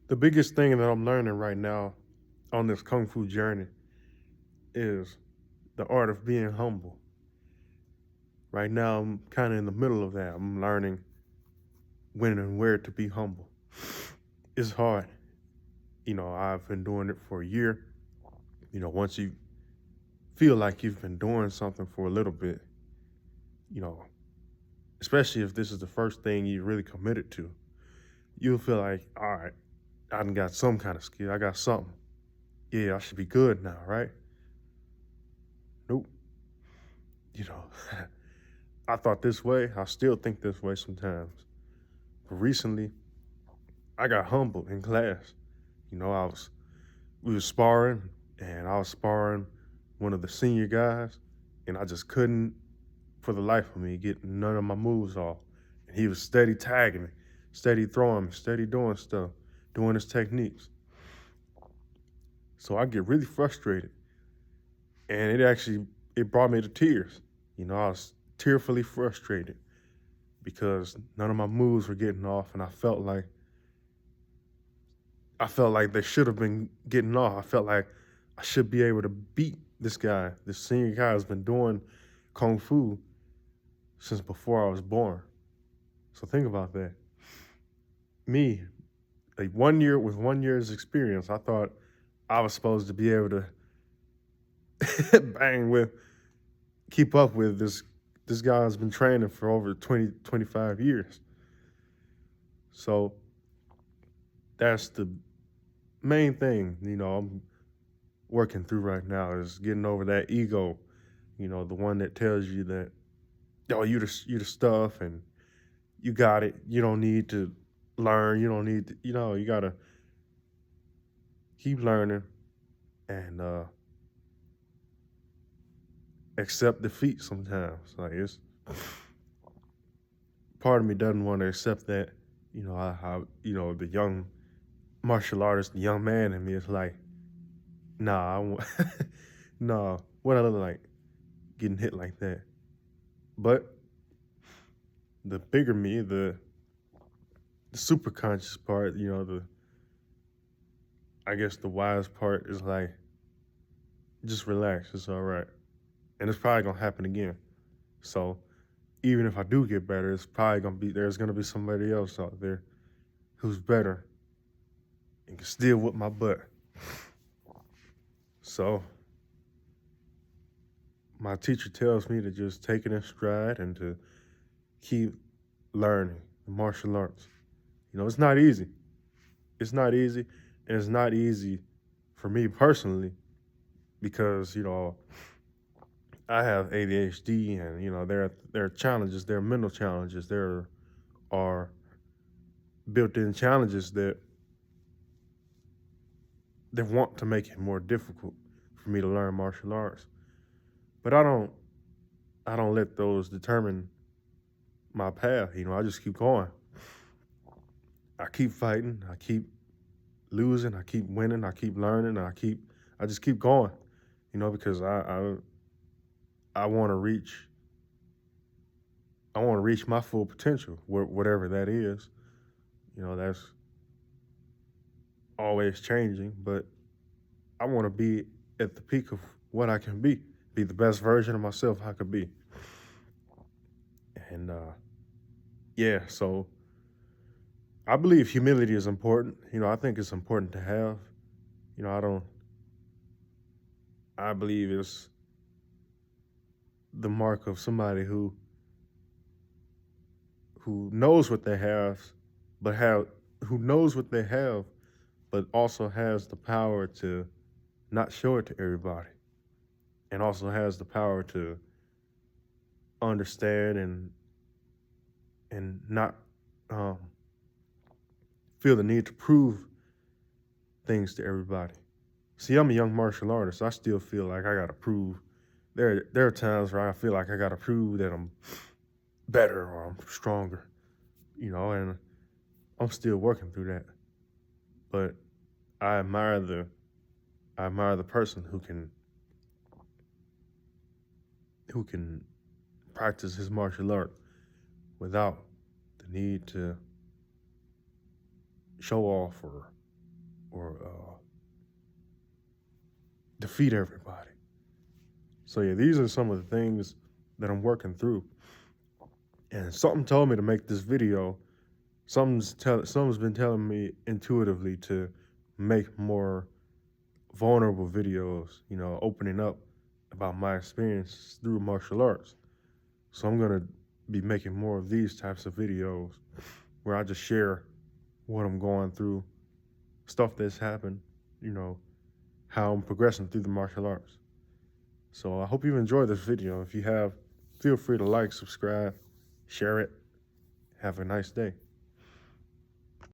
The biggest thing that I'm learning right now on this kung fu journey is the art of being humble. Right now, I'm kind of in the middle of that. I'm learning when and where to be humble. It's hard. I've been doing it for a year. Once you feel like you've been doing something for a little bit, you know, especially if this is the first thing you really committed to, you'll feel like, all right, I done got some kind of skill. I got something. Yeah, I should be good now, right? Nope. You know, I thought this way. I still think this way sometimes. But recently, I got humbled in class. We were sparring, and I was sparring one of the senior guys, and I just couldn't, for the life of me, get none of my moves off. And he was steady tagging me, steady throwing me, steady doing stuff, doing his techniques. So I get really frustrated, and it brought me to tears. I was tearfully frustrated because none of my moves were getting off, and I felt like they should have been getting off. I felt like I should be able to beat this guy. This senior guy has been doing kung fu since before I was born. So think about that. Me, like 1 year with 1 year's experience, I thought I was supposed to be able to bang with, keep up with this guy's been training for over 20, 25 years. So that's the main thing, I'm working through right now is getting over that ego, the one that tells you that, oh, you the stuff and you got it. You don't need to learn. You don't need to, you gotta keep learning and accept defeat sometimes. Like it's part of me doesn't want to accept that, the young martial artist, the young man in me is like, nah, I want nah, what I look like getting hit like that. But the bigger me, the super conscious part, the I guess the wise part is like just relax, it's all right. And it's probably gonna happen again. So even if I do get better, it's probably gonna be there's gonna be somebody else out there who's better and can still whip my butt. So my teacher tells me to just take it in stride and to keep learning the martial arts. It's not easy. It's not easy, and it's not easy for me personally because I have ADHD, and there are challenges, there are mental challenges, there are built-in challenges that want to make it more difficult for me to learn martial arts. But I don't let those determine my path. I just keep going. I keep fighting. I keep losing. I keep winning. I keep learning. I just keep going. Because I want to reach. I want to reach my full potential, whatever that is. That's always changing, but I want to be at the peak of what I can be the best version of myself I could be. And yeah, so I believe humility is important. I think it's important to have. You know, I don't. I believe it's the mark of somebody who knows what they have, but have who knows what they have, but also has the power to not show it to everybody, and also has the power to understand and not um, feel the need to prove things to everybody. See, I'm a young martial artist. I still feel like I gotta prove. There are times where I feel like I gotta prove that I'm better or I'm stronger, and I'm still working through that. But I admire the I admire the person who can practice his martial art without the need to show off or or defeat everybody. So yeah, these are some of the things that I'm working through. And something told me to make this video. Something's been telling me intuitively to make more vulnerable videos, opening up about my experience through martial arts. So I'm gonna be making more of these types of videos where I just share what I'm going through, stuff that's happened, how I'm progressing through the martial arts. So I hope you enjoyed this video. If you have, feel free to like, subscribe, share it. Have a nice day.